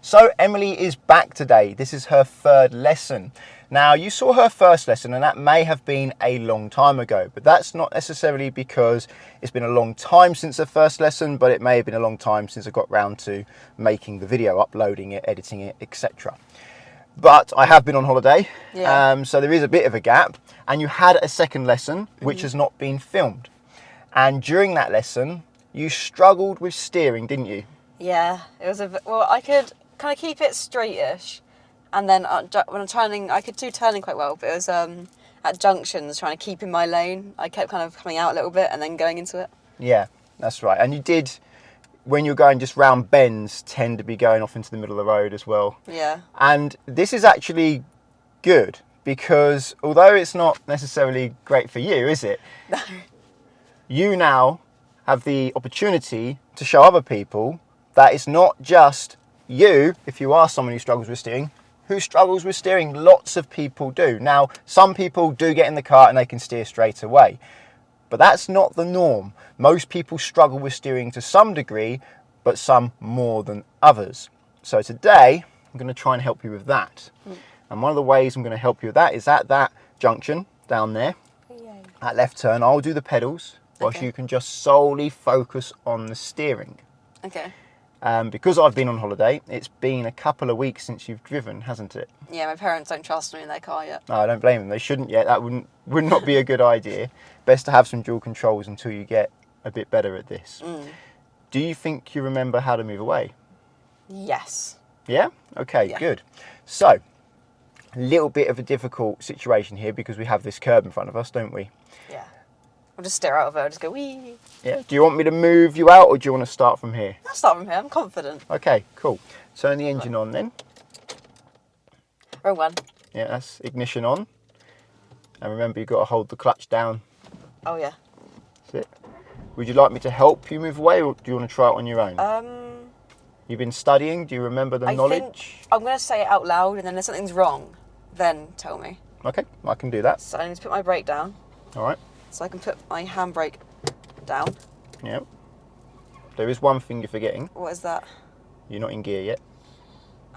So Emily is back today. This is her third lesson. Now, you saw her first lesson and that may have been a long time ago, but that's not necessarily because it's been a long time since her first lesson, but it may have been a long time since I got round to making the video, uploading it, editing it, etc. But I have been on holiday, so there is a bit of a gap, and you had a second lesson which has not been filmed. And during that lesson, you struggled with steering, didn't you? Yeah, it was well, I could kind of keep it straightish, and then when I'm turning, I could do turning quite well, but it was at junctions trying to keep in my lane. I kept kind of coming out a little bit and then going into it. Yeah, that's right. And you did, when you're going just round bends, tend to be going off into the middle of the road as well. Yeah. And this is actually good because although it's not necessarily great for you, is it? No. You now have the opportunity to show other people that it's not just you, if you are someone who struggles with steering, who struggles with steering. Lots of people do. Now, some people do get in the car and they can steer straight away, but that's not the norm. Most people struggle with steering to some degree, but some more than others. So today, I'm going to try and help you with that. And one of the ways I'm going to help you with that is at that junction down there, that left turn, I'll do the pedals, whilst you can just solely focus on the steering. Okay. Because I've been on holiday, it's been a couple of weeks since you've driven, hasn't it? Yeah, my parents don't trust me in their car yet. No, I don't blame them. They shouldn't yet. That would not be a good idea. Best to have some dual controls until you get a bit better at this. Do you think you remember how to move away? Yes. Yeah? Okay, good. So, a little bit of a difficult situation here because we have this curb in front of us, don't we? Yeah. I'll just steer out of it, I'll just go wee. Yeah. Do you want me to move you out or do you want to start from here? I'll start from here, I'm confident. Okay, cool. Turn the engine on then. Wrong one. Yeah, that's ignition on. And remember, you've got to hold the clutch down. Oh yeah. That's it. Would you like me to help you move away or do you want to try it on your own? You've been studying, do you remember the knowledge? I'm going to say it out loud and then if something's wrong, then tell me. Okay, I can do that. So I need to put my brake down. All right. So I can put my handbrake down. Yep. There is one thing you're forgetting. What is that? You're not in gear yet.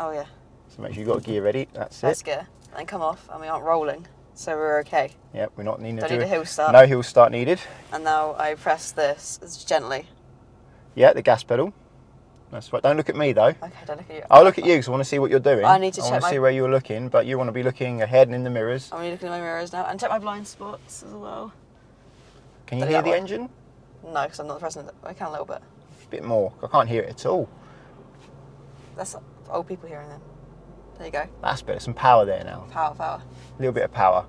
Oh yeah. So make sure you've got gear ready. That's First it. gear. And come off and we aren't rolling. So we're okay. Yep, we're not needing to Don't do need a hill start. No hill start needed. And now I press this gently. Yeah, the gas pedal. That's right. Don't look at me though. Okay, don't look at you. I'll look at you because I want to see what you're doing. I need to check want to see where you're looking, but you want to be looking ahead and in the mirrors. I'm looking at my mirrors now and check my blind spots as well. Can you hear the engine? No, because I'm not pressing it. I can a little bit. A bit more. I can't hear it at all. That's old people hearing them. There you go. That's better. Some power there now. Power. A little bit of power.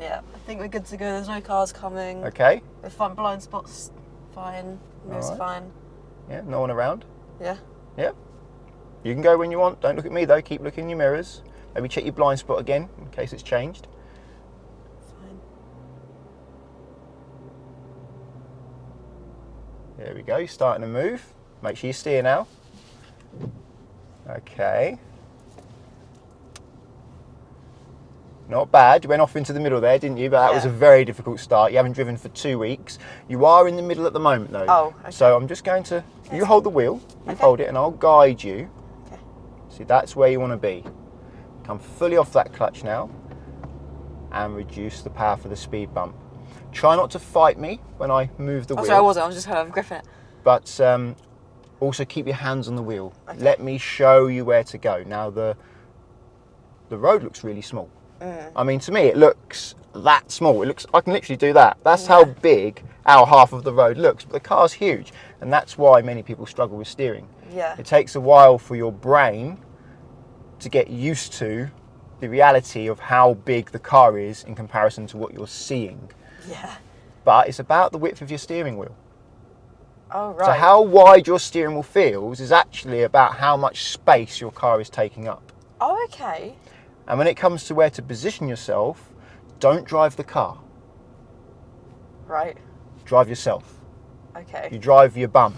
Yeah, I think we're good to go. There's no cars coming. Okay. The front blind spots fine. Mirrors fine. Yeah, no one around. Yeah. Yeah. You can go when you want. Don't look at me though. Keep looking in your mirrors. Maybe check your blind spot again in case it's changed. Fine. There we go. You're starting to move. Make sure you steer now. Okay. Not bad. You went off into the middle there, didn't you? But that was a very difficult start. You haven't driven for 2 weeks. You are in the middle at the moment, though. Oh, okay. So I'm just going to... You hold the wheel. You hold it, and I'll guide you. Okay. See, that's where you want to be. Come fully off that clutch now, and reduce the power for the speed bump. Try not to fight me when I move the wheel. Sorry, I wasn't. I was just kind of gripping it. But also keep your hands on the wheel. Okay. Let me show you where to go. Now, the road looks really small. I mean, to me, it looks that small. It looks, I can literally do that. That's how big our half of the road looks. But the car's huge, and that's why many people struggle with steering. Yeah. It takes a while for your brain to get used to the reality of how big the car is in comparison to what you're seeing. Yeah. But it's about the width of your steering wheel. Oh, right. So how wide your steering wheel feels is actually about how much space your car is taking up. Oh, okay. And when it comes to where to position yourself, don't drive the car. Right. Drive yourself. Okay. You drive your bum.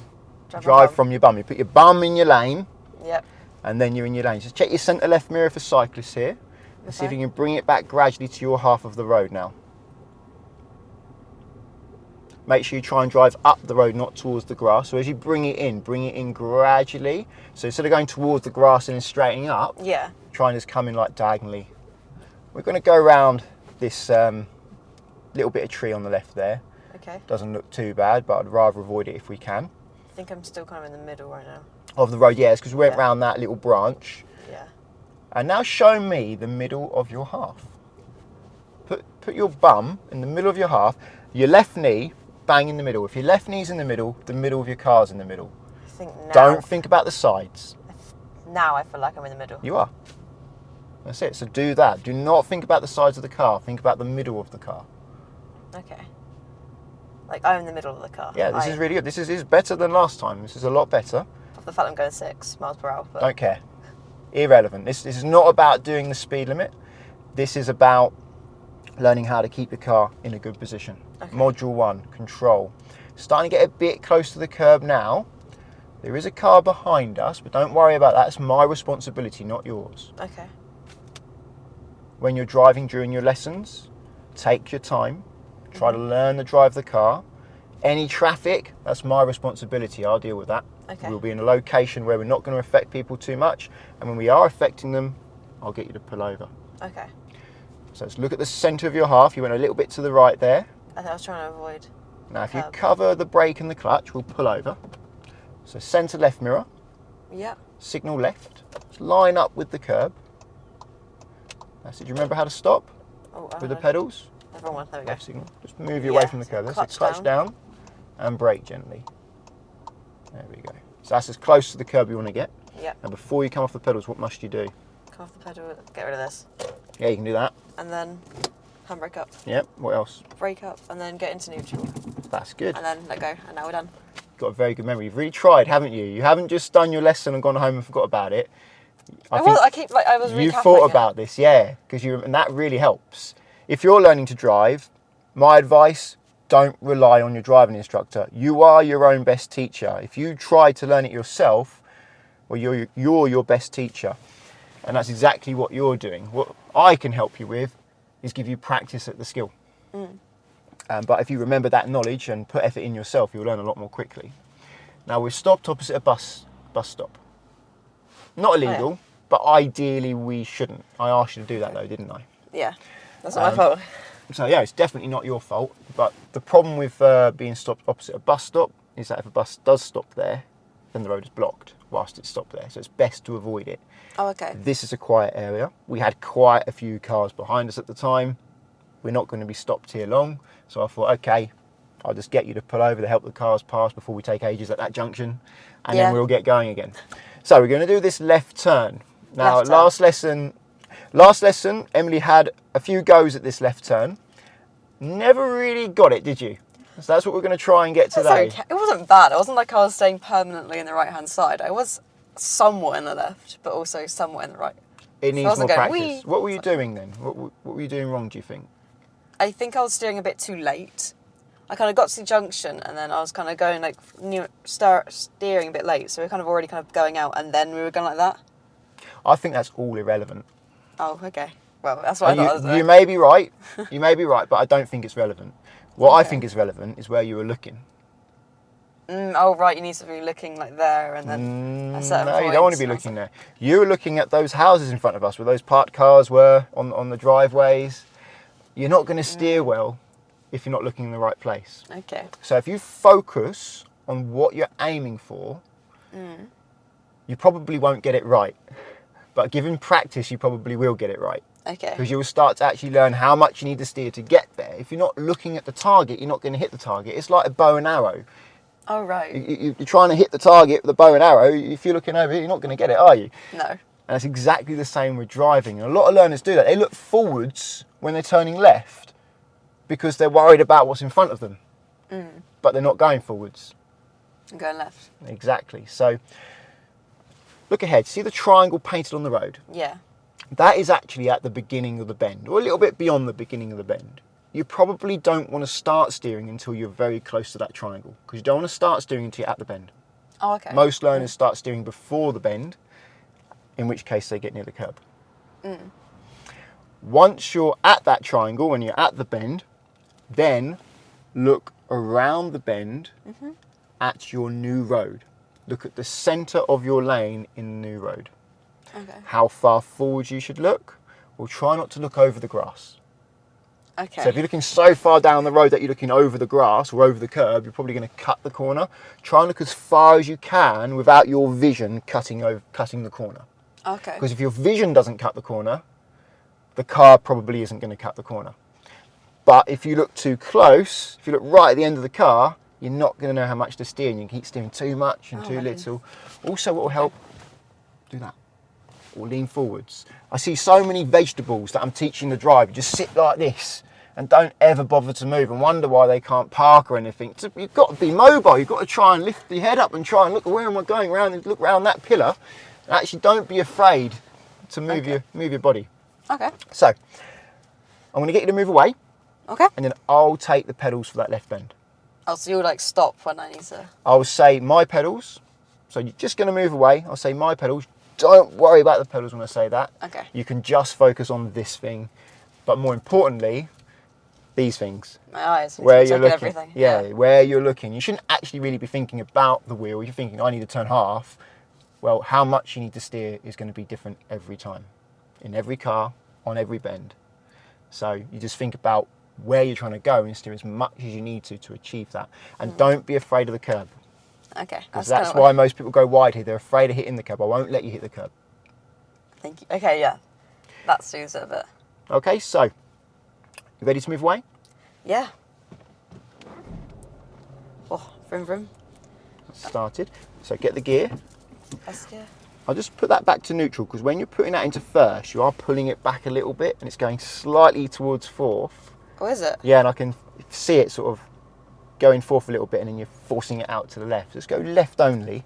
Drive from your bum. You put your bum in your lane. Yep. And then you're in your lane. Just check your centre left mirror for cyclists here. And see if you can bring it back gradually to your half of the road now. Make sure you try and drive up the road, not towards the grass. So as you bring it in gradually. So instead of going towards the grass and then straightening up, Yeah. try and just come in like diagonally. We're going to go around this little bit of tree on the left there. Okay. Doesn't look too bad, but I'd rather avoid it if we can. I think I'm still kind of in the middle right now. Of the road, yes, because we went round that little branch. Yeah. And now show me the middle of your half. Put your bum in the middle of your half. Your left knee, bang in the middle. If your left knee's in the middle of your car's in the middle. I think now. Don't think about the sides. Now I feel like I'm in the middle. You are. That's it. So do that. Do not think about the sides of the car. Think about the middle of the car. Okay. Like I'm in the middle of the car. Yeah, this is really good. This is better than last time. This is a lot better. Of the fact I'm going 6 miles per hour. But Don't care. Irrelevant. This is not about doing the speed limit. This is about learning how to keep your car in a good position. Okay. Module 1, control. Starting to get a bit close to the curb now. There is a car behind us, but don't worry about that. It's my responsibility, not yours. Okay. When you're driving during your lessons, take your time. Try to learn to drive the car. Any traffic, that's my responsibility. I'll deal with that. Okay. We'll be in a location where we're not going to affect people too much. And when we are affecting them, I'll get you to pull over. Okay. So let's look at the centre of your half. You went a little bit to the right there. I think I was trying to avoid. Now if you Curb. cover the brake and the clutch, we'll pull over. So centre left mirror, Yeah. signal left. Let's line up with the curb. That's it. Do you remember how to stop Oh, with the pedals? The wrong one. There we go. Left signal. Just move you away from the curb. That's it. Clutch down and brake gently. There we go. So that's as close to the curb you want to get. Yeah. And before you come off the pedals, what must you do? Come off the pedal. Get rid of this. Yeah, you can do that. And then handbrake up. Yep. What else? Brake up. And then get into neutral. That's good. And then let go. And now we're done. Got a very good memory. You've really tried, haven't you? You haven't just done your lesson and gone home and forgot about it. I was you recapping thought it. about this, yeah, and that really helps. If you're learning to drive, my advice: don't rely on your driving instructor. You are your own best teacher. If you try to learn it yourself, well, you're your best teacher, and that's exactly what you're doing. What I can help you with is give you practice at the skill. But if you remember that knowledge and put effort in yourself, you'll learn a lot more quickly. Now we've stopped opposite a bus stop. Not illegal, but ideally we shouldn't. I asked you to do that though, didn't I? Yeah. That's not my fault. So yeah, it's definitely not your fault. But the problem with being stopped opposite a bus stop is that if a bus does stop there, then the road is blocked whilst it's stopped there. So it's best to avoid it. Oh, okay. This is a quiet area. We had quite a few cars behind us at the time. We're not going to be stopped here long. So I thought, okay, I'll just get you to pull over to help the cars pass before we take ages at that junction. And then we'll get going again. So we're going to do this left turn. Now, last lesson, Emily had a few goes at this left turn. Never really got it, did you? So that's what we're going to try and get today. Okay. It wasn't bad. It wasn't like I was staying permanently in the right-hand side. I was somewhat in the left, but also somewhat in the right. It needs more practice. Wee. What were you doing then? What were you doing wrong, do you think? I think I was steering a bit too late. I kind of got to the junction and then I was kind of going like steering a bit late. So we were kind of already kind of going out and then we were going like that. I think that's all irrelevant. Oh, okay. Well, that's what I thought I was doing. You may be right. You may be right, but I don't think it's relevant. What I think is relevant is where you were looking. Oh, right. You need to be looking like there and then a certain No, you don't want to be looking there. You were looking at those houses in front of us where those parked cars were on the driveways. You're not going to steer well if you're not looking in the right place. Okay. So if you focus on what you're aiming for, you probably won't get it right. But given practice, you probably will get it right. Okay. Because you will start to actually learn how much you need to steer to get there. If you're not looking at the target, you're not going to hit the target. It's like a bow and arrow. Oh, right. You're trying to hit the target with a bow and arrow. If you're looking over here, you're not going to get it, are you? No. And it's exactly the same with driving. And a lot of learners do that. They look forwards when they're turning left because they're worried about what's in front of them. But they're not going forwards. I'm going left. Exactly. So look ahead. See the triangle painted on the road? Yeah. That is actually at the beginning of the bend, or a little bit beyond the beginning of the bend. You probably don't want to start steering until you're very close to that triangle, because you don't want to start steering until you're at the bend. Oh, okay. Most learners start steering before the bend, in which case they get near the curb. Once you're at that triangle and you're at the bend, then look around the bend at your new road. Look at the centre of your lane in the new road. Okay. How far forward you should look. Well, try not to look over the grass. Okay. So if you're looking so far down the road that you're looking over the grass or over the curb, you're probably going to cut the corner. Try and look as far as you can without your vision cutting the corner. Okay. Because if your vision doesn't cut the corner, the car probably isn't going to cut the corner. But if you look too close, if you look right at the end of the car, you're not going to know how much to steer, and you can keep steering too much and too little. Also, what will help, do that, or lean forwards. I see so many vegetables that I'm teaching to drive. You just sit like this and don't ever bother to move and wonder why they can't park or anything. So you've got to be mobile. You've got to try and lift the head up and try and look, where am I going around, and look around that pillar. And actually, don't be afraid to move your body. Okay. So I'm going to get you to move away. Okay. And then I'll take the pedals for that left bend. Oh, so you'll like stop when I need to. I'll say my pedals. So you're just going to move away. I'll say my pedals. Don't worry about the pedals when I say that. Okay. You can just focus on this thing. But more importantly, these things. My eyes. Where you're looking. Everything. Yeah, where you're looking. You shouldn't actually really be thinking about the wheel. You're thinking, I need to turn half. Well, how much you need to steer is going to be different every time. In every car, on every bend. So you just think about where you're trying to go and steer as much as you need to achieve that. And don't be afraid of the curb. Okay. Because that's why most people go wide here. They're afraid of hitting the curb. I won't let you hit the curb. Thank you. Okay, yeah. That soothes it a bit. Okay, so you ready to move away? Yeah. Oh, vroom vroom. Started. So get the gear. That's good. I'll just put that back to neutral, because when you're putting that into first, you are pulling it back a little bit and it's going slightly towards fourth. Oh, is it? Yeah, and I can see it sort of going fourth a little bit, and then you're forcing it out to the left. Let's go left only.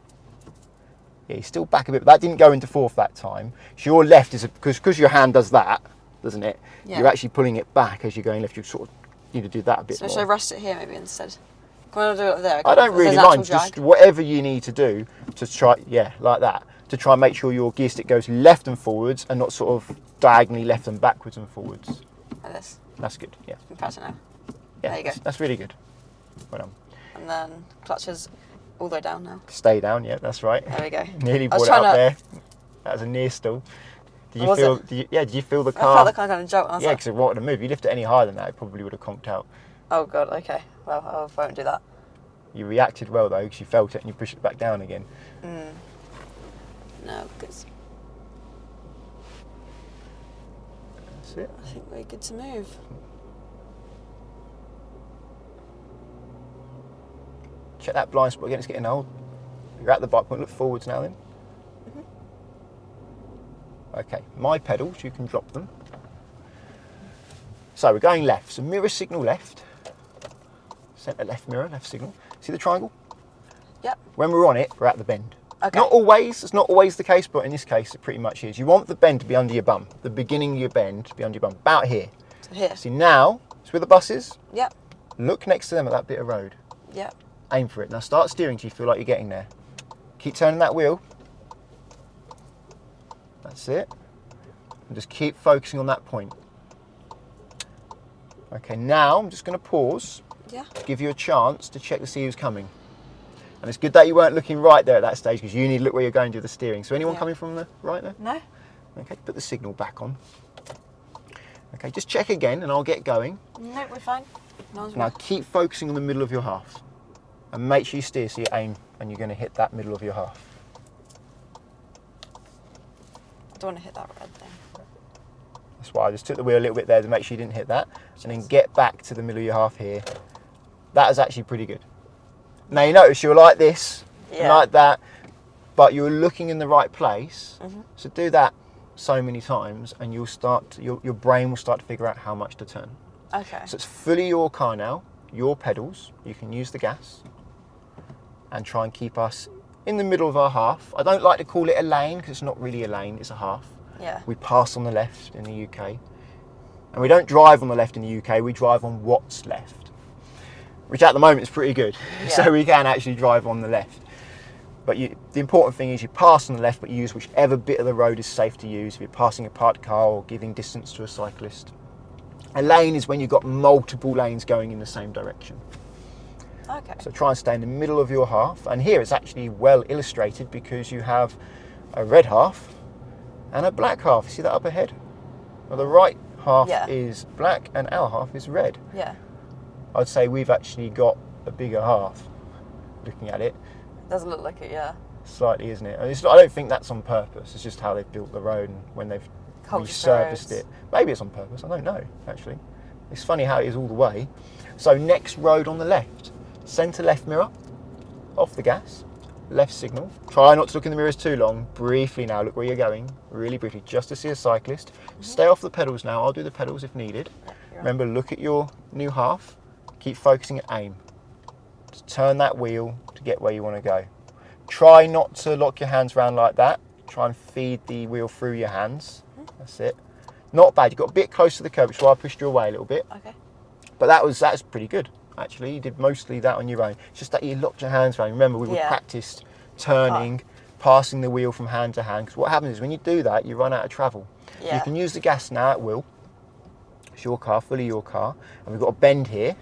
Yeah, you're still back a bit, but that didn't go into fourth that time. So your left is, because your hand does that, doesn't it? Yeah. You're actually pulling it back as you're going left. You sort of need to do that a bit So more. should I rest it here maybe instead? Can I do it there? I don't really mind, just whatever you need to do to try, like that, to try and make sure your gear stick goes left and forwards and not sort of diagonally left and backwards and forwards. Like this. That's good, yeah. I'm pressing now. Yeah, There you go. That's really good. Well done. And then clutches all the way down now. Stay down, yeah, that's right. There we go. Nearly I was brought it up trying there. That was a near stall. Did you Was feel? it? Did you feel the I car? felt like I kind of jumped. I was Yeah, like, because it wanted to move. You lift it any higher than that, it probably would have conked out. oh god, okay. Well, I won't do that. You reacted well though, because you felt it and you pushed it back down again. No, because That's it. I think we're good to move. Check that blind spot again. It's getting old. You're at the bike point. Look forwards now then. Okay, my pedals, you can drop them. So we're going left. So mirror signal left. Centre left mirror, left signal. See the triangle? Yep. When we're on it, we're at the bend. Okay. Not always, it's not always the case, but in this case it pretty much is. You want the bend to be under your bum. The beginning of your bend to be under your bum. About here. So here. See now, it's where the bus is. Yep. Look next to them at that bit of road. Yep. Aim for it. Now start steering till you feel like you're getting there. Keep turning that wheel. That's it. And just keep focusing on that point. Okay, now I'm just going to pause Yeah. to give you a chance to check to see who's coming. And it's good that you weren't looking right there at that stage, because you need to look where you're going to do the steering. So anyone Yeah. coming from the right there? No. Okay, put the signal back on. Okay, just check again and I'll get going. No, we're fine. No one's Now wrong. keep focusing on the middle of your half. And make sure you steer so you aim and you're going to hit that middle of your half. I don't want to hit that red thing. That's why I just took the wheel a little bit there to make sure you didn't hit that. And then get back to the middle of your half here. That is actually pretty good. Now you notice you're like this, and Yeah. like that, but you're looking in the right place. So do that so many times and you'll start, your brain will start to figure out how much to turn. Okay. So it's fully your car now, your pedals, you can use the gas and try and keep us in the middle of our half. I don't like to call it a lane because it's not really a lane, it's a half. Yeah. We pass on the left in the UK. And we don't drive on the left in the UK, we drive on what's left. Which at the moment is pretty good. Yeah. So we can actually drive on the left. But the important thing is you pass on the left, but you use whichever bit of the road is safe to use. If you're passing a parked car or giving distance to a cyclist. A lane is when you've got multiple lanes going in the same direction. Okay. So try and stay in the middle of your half. And here it's actually well illustrated because you have a red half and a black half. See that up ahead? Well, the right half Yeah. is black and our half is red. Yeah. I'd say we've actually got a bigger half, looking at it. Doesn't look like it, yeah. Slightly, isn't it? I don't think that's on purpose. It's just how they've built the road and when they've Culture's resurfaced roads. it. Maybe it's on purpose. I don't know, actually. It's funny how it is all the way. So next road on the left. Centre left mirror. Off the gas. Left signal. Try not to look in the mirrors too long. Briefly now, look where you're going. Really briefly, just to see a cyclist. Stay off the pedals now. I'll do the pedals if needed. Yeah. Remember, look at your new half. Keep focusing at aim. Just turn that wheel to get where you want to go. Try not to lock your hands around like that. Try and feed the wheel through your hands. That's it. Not bad. You got a bit close to the curb, which is why I pushed you away a little bit. Okay. But that's pretty good, actually. You did mostly that on your own. It's just that you locked your hands around. Remember, we Yeah. practiced turning, passing the wheel from hand to hand. Because what happens is when you do that, you run out of travel. Yeah. You can use the gas now at will. It's your car, fully your car. And we've got a bend here.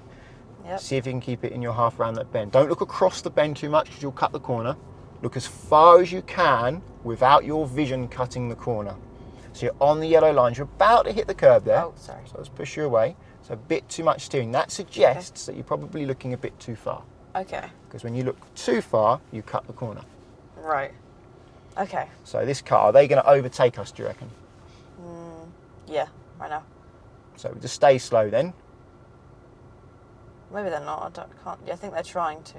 Yep. See if you can keep it in your half around that bend. Don't look across the bend too much because you'll cut the corner. Look as far as you can without your vision cutting the corner. So you're on the yellow lines. You're about to hit the curb there. Oh, sorry. So let's push you away. So a bit too much steering. That suggests that you're probably looking a bit too far. Okay. Because when you look too far, you cut the corner. Right. Okay. So this car, are they going to overtake us, do you reckon? Yeah, right now. So just stay slow then. Maybe they're not. Can't. Yeah, I think they're trying to.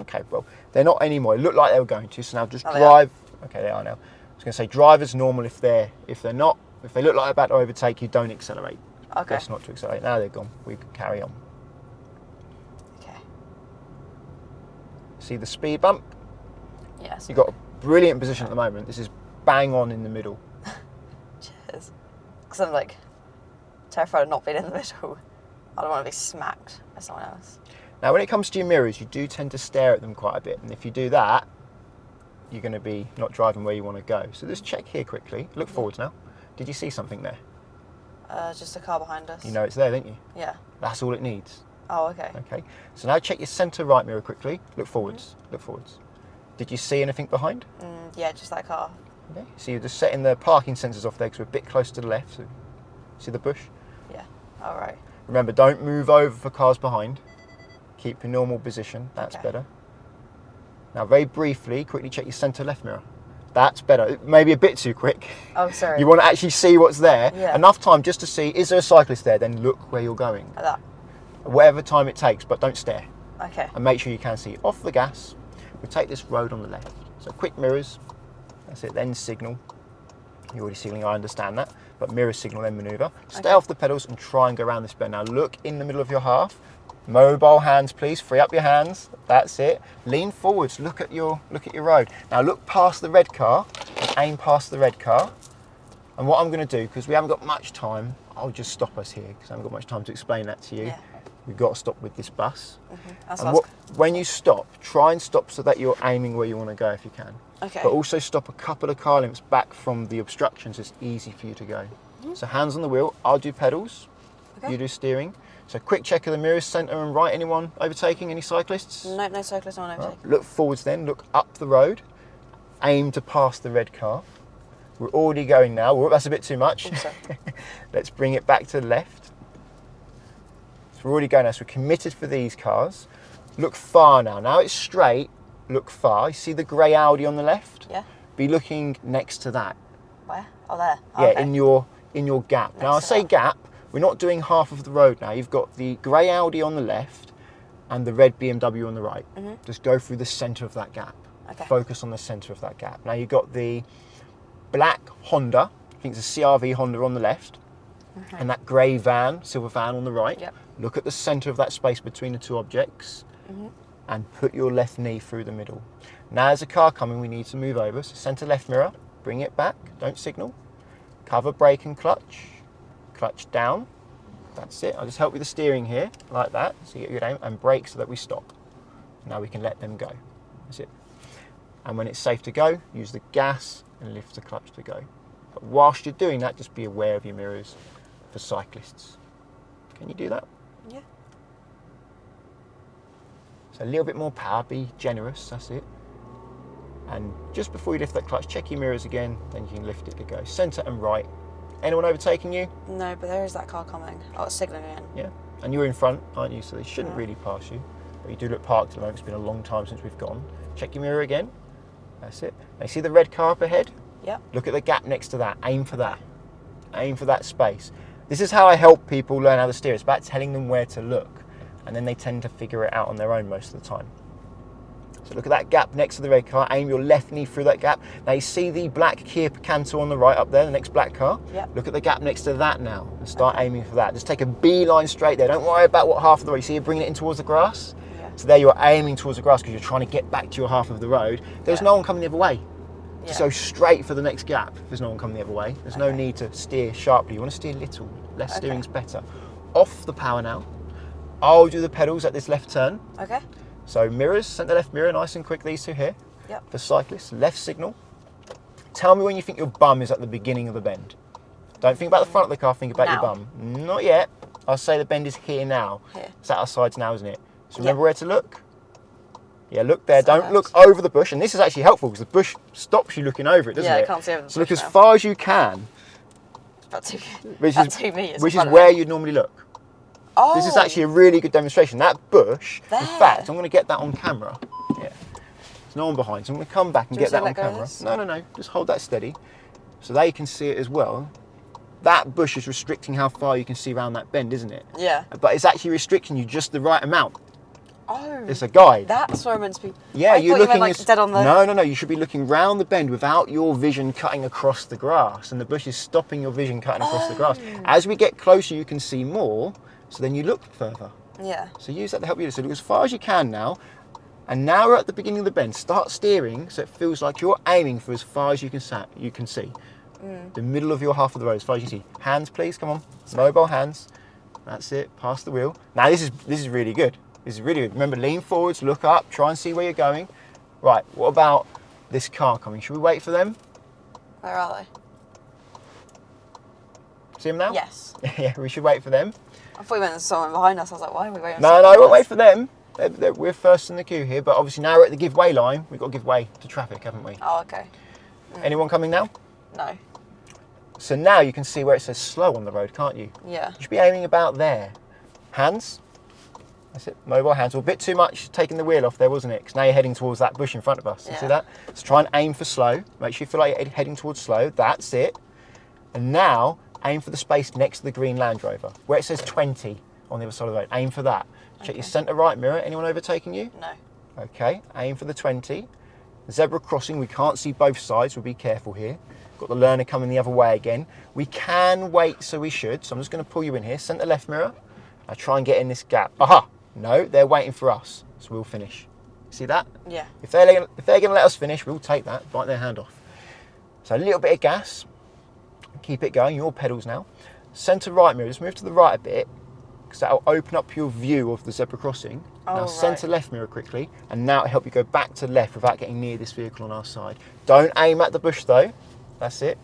Okay, well, they're not anymore. It looked like they were going to, so now just Oh, they drive. Okay, they are now. I was going to say drive as normal if they're not. If they look like they're about to overtake you, don't accelerate. Okay. Best not to accelerate. Now they're gone. We can carry on. Okay. See the speed bump? Yes. You've got a brilliant position at the moment. This is bang on in the middle. Cheers. Because I'm like terrified of not being in the middle. I don't want to be smacked by someone else. Now, when it comes to your mirrors, you do tend to stare at them quite a bit. And if you do that, you're going to be not driving where you want to go. So just check here quickly. Look forwards now. Did you see something there? Just a car behind us. You know it's there, don't you? Yeah. That's all it needs. Oh, okay. Okay. So now check your centre right mirror quickly. Look forwards. Look forwards. Did you see anything behind? Yeah, just that car. Okay. So you're just setting the parking sensors off there because we're a bit close to the left. So see the bush? Yeah. All right. Remember, don't move over for cars behind. Keep your normal position. That's Okay. better. Now, very briefly, quickly check your centre left mirror. That's better. Maybe a bit too quick. Oh, sorry. You want to actually see what's there. Yeah. Enough time just to see, is there a cyclist there? Then look where you're going. Like that. Whatever time it takes, but don't stare. Okay. And make sure you can see. Off the gas, we take this road on the left. So quick mirrors. That's it. Then signal. You're already signaling, I understand that. But mirror signal, then manoeuvre. Stay Okay. off the pedals and try and go around this bend. Now look in the middle of your half. Mobile hands, please. Free up your hands. That's it. Lean forwards. Look at your road. Now look past the red car and aim past the red car. And what I'm going to do, because we haven't got much time, I'll just stop us here because I haven't got much time to explain that to you. Yeah. We've got to stop with this bus. That's And what. when you stop, try and stop so that you're aiming where you want to go if you can. Okay. But also stop a couple of car lengths back from the obstructions. It's easy for you to go. So hands on the wheel. I'll do pedals. Okay. You do steering. So quick check of the mirrors, centre and right. Anyone overtaking? Any cyclists? No, no cyclist on Right. overtake. Look forwards then. Look up the road. Aim to pass the red car. We're already going now. Whoop, that's a bit too much. Also. Let's bring it back to the left. So we're already going now. So we're committed for these cars. Look far now. Now it's straight. Look far. You see the grey Audi on the left? Yeah. Be looking next to that. Where? Oh, there. Oh, Yeah, okay. in your gap. Now I Next to say that. gap. We're not doing half of the road now. You've got the grey Audi on the left and the red BMW on the right. Just go through the centre of that gap. Okay. Focus on the centre of that gap. Now you've got the black Honda. I think it's a CRV Honda on the left. And that grey van, silver van on the right. Yep. Look at the centre of that space between the two objects and put your left knee through the middle. Now there's a car coming, we need to move over. So centre left mirror, bring it back, don't signal. Cover brake and clutch. Clutch down. That's it. I'll just help with the steering here, like that, so you get a good aim, and brake so that we stop. Now we can let them go. That's it. And when it's safe to go, use the gas and lift the clutch to go. But whilst you're doing that, just be aware of your mirrors for cyclists. Can you do that? Yeah. So a little bit more power, be generous, that's it. And just before you lift that clutch, check your mirrors again, then you can lift it to go. Centre and right. Anyone overtaking you? No, but there is that car coming. Oh, it's signalling in. Yeah. And you're in front, aren't you? So they shouldn't really pass you. But you do look parked at the moment. It's been a long time since we've gone. Check your mirror again. That's it. Now you see the red car up ahead? Yep. Look at the gap next to that. Aim for that. Aim for that space. This is how I help people learn how to steer. It's about telling them where to look. And then they tend to figure it out on their own most of the time. So look at that gap next to the red car. Aim your left knee through that gap. Now you see the black Kia Picanto on the right up there, the next black car? Yep. Look at the gap next to that now and start aiming for that. Just take a beeline straight there. Don't worry about what half of the road. You see you're bringing it in towards the grass? Yeah. So there you're aiming towards the grass because you're trying to get back to your half of the road. There's no one coming the other way. Just go straight for the next gap. There's no one coming the other way. There's no need to steer sharply. You want to steer little. Less steering's better. Off the power now. I'll do the pedals at this left turn. Okay. So mirrors, centre left mirror, nice and quick, these two here. Yep. For cyclists, left signal. Tell me when you think your bum is at the beginning of the bend. Don't think about the front of the car, think about your bum. Not yet. I'll say the bend is here now. Here. It's at our sides now, isn't it? So remember where to look? Yeah, look there. So Don't look over the bush. And this is actually helpful because the bush stops you looking over it, doesn't it? Yeah, I can't see over the bush. So look as far as you can. About 2 Which meters. is where you'd normally look. Oh. This is actually a really good demonstration. That bush, There. in fact, I'm going to get that on camera. Yeah. There's no one behind, so I'm going to come back and get that on camera. No. Just hold that steady so they can see it as well. That bush is restricting how far you can see around that bend, isn't it? Yeah. But it's actually restricting you just the right amount. Oh. It's a guide. That's where I'm meant to be. Yeah, you're looking like dead on the... No. You should be looking round the bend without your vision cutting across the grass, and the bush is stopping your vision cutting across the grass. As we get closer, you can see more, so then you look further. Yeah. So use that to help you. So look as far as you can now, and now we're at the beginning of the bend. Start steering so it feels like you're aiming for as far as you can see. The middle of your half of the road, as far as you see. Hands, please. Come on. Mobile hands. That's it. Pass the wheel. Now this is really good. This is really good. Remember, lean forwards, look up, try and see where you're going. Right, what about this car coming? Should we wait for them? Where are they? See them now? Yes. Yeah, we should wait for them. I thought you meant there's someone behind us. I was like, why are we waiting? No, we'll wait for them. We're first in the queue here, but obviously now we're at the give way line. We've got to give way to traffic, haven't we? Oh, okay. Anyone coming now? No. So now you can see where it says slow on the road, can't you? Yeah. You should be aiming about there. Hands. That's it. Mobile hands. Well, a bit too much taking the wheel off there, wasn't it? Because now you're heading towards that bush in front of us. You see that? So try and aim for slow. Make sure you feel like you're heading towards slow. That's it. And now aim for the space next to the green Land Rover, where it says 20 on the other side of the road. Aim for that. Check your centre right mirror. Anyone overtaking you? No. Okay. Aim for the 20. Zebra crossing. We can't see both sides. We'll be careful here. Got the learner coming the other way again. We can wait, so we should. So I'm just going to pull you in here. Centre left mirror. Now try and get in this gap. Aha! No, they're waiting for us, so we'll finish. See that? Yeah. If they're going to let us finish, we'll take that, bite their hand off. So a little bit of gas, keep it going, your pedals now. Centre right mirror, just move to the right a bit, because that'll open up your view of the zebra crossing. Now centre left mirror quickly, and now it'll help you go back to left without getting near this vehicle on our side. Don't aim at the bush though, that's it.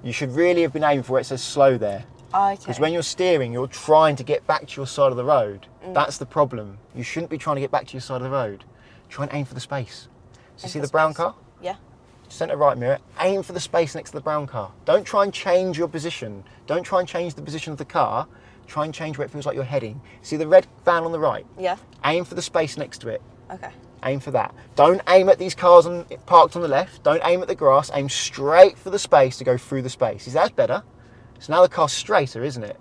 You should really have been aiming for where it says slow there. Okay. Because when you're steering, you're trying to get back to your side of the road. That's the problem. You shouldn't be trying to get back to your side of the road. Try and aim for the space. So you see the brown car? Yeah. Centre right mirror, aim for the space next to the brown car. Don't try and change your position. Don't try and change the position of the car. Try and change where it feels like you're heading. See the red van on the right? Yeah. Aim for the space next to it. Okay. Aim for that. Don't aim at these cars parked on the left. Don't aim at the grass. Aim straight for the space to go through the space. See, that's better. So now the car's straighter, isn't it?